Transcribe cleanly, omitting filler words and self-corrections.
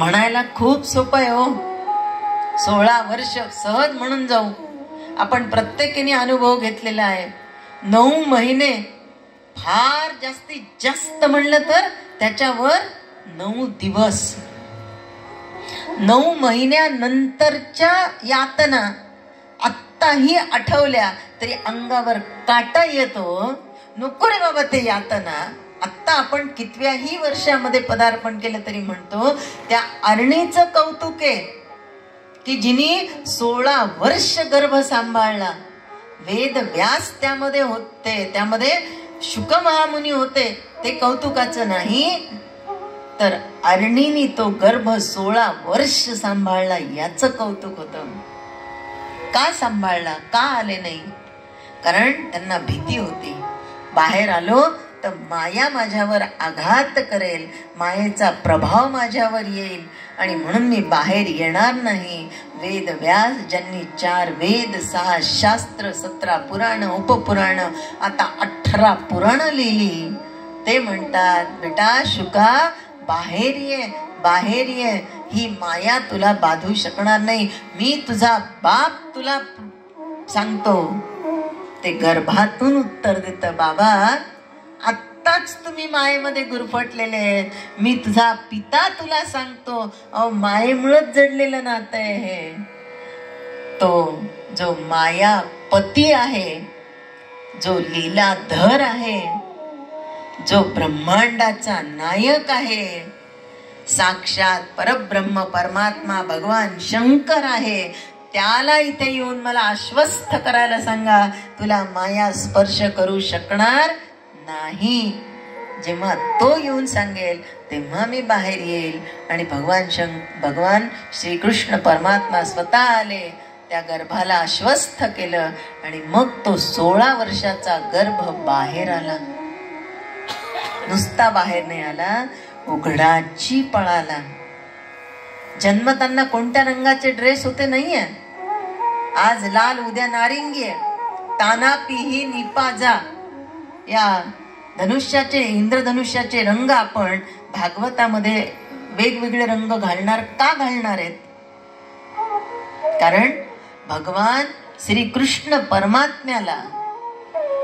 म्हणायला खूप सोपं आहे हो. 16 वर्ष सहज म्हणून जाऊ. आपण प्रत्येकाने अनुभव घेतलेला आहे. 9 महिने फार जास्तीत जास्त म्हणलं तर त्याच्यावर 9 दिवस. 9 महिन्यानंतरच्या यातना आत्ताही आठवल्या तरी अंगावर काटा येतो. नको रे बाबा ते यातना. आत्ता आपण कितव्याही वर्षामध्ये पदार्पण केलं तरी म्हणतो त्या अरणीचं कौतुक आहे की जिनी 16 वर्ष गर्भ सांभाळला. वेद व्यास त्यामध्ये होते, त्यामध्ये शुक महामुनी होते. ते कौतुकाचं नाही तर अरणीनी तो गर्भ 16 वर्ष सांभाळला याचं कौतुक होतं. का सांभाळला, का आले नाही? कारण त्यांना भीती होती. बाहेर आलो तर माया माझ्यावर आघात करेल, मायेचा प्रभाव माझ्यावर येईल आणि म्हणून मी बाहेर येणार नाही. वेद व्यास ज्यांनी 4 वेद, 6 शास्त्र, 17 पुराण, उपपुराण, आता 18 पुराण लिहिली, ते म्हणतात बेटा शुका बाहेर ये, बाहेर ये. ही माया तुला बाधू शकणार नाही. मी तुझा बाप तुला सांगतो. ते गर्भातून उत्तर देत, बाबा आत्ताच तुम्ही मायेमध्ये गुरफटलेले आहेत. मी तुझा पिता तुला सांगतो. अहो मायेमुळेच जडलेलं नातं आहे हे. तो जो माया पती आहे, जो लीलाधर आहे, जो ब्रह्मांडाचा नायक आहे, साक्षात परब्रह्म परमात्मा भगवान शंकर आहे, त्याला इथे येऊन मला आश्वस्त करायला सांगा तुला माया स्पर्श करू शकणार नाही. जेव्हा तो येऊन सांगेल तेव्हा मी बाहेर येईल. आणि भगवान श्रीकृष्ण परमात्मा स्वतः आले, त्या गर्भाला आश्वस्त केलं आणि मग तो 16 वर्षाचा गर्भ बाहेर आला. नुसता बाहेर नाही आला, उघडाची पळाला. जन्मताना कोणत्या रंगाचे ड्रेस होते नाहीये. आज लाल उद्या नारिंगी आहे. ताना पिही निपाजा या धनुष्याचे, इंद्रधनुष्याचे रंग आपण भागवतामध्ये वेगवेगळे रंग घालणार का घालणार आहेत? कारण भगवान श्रीकृष्ण परमात्म्याला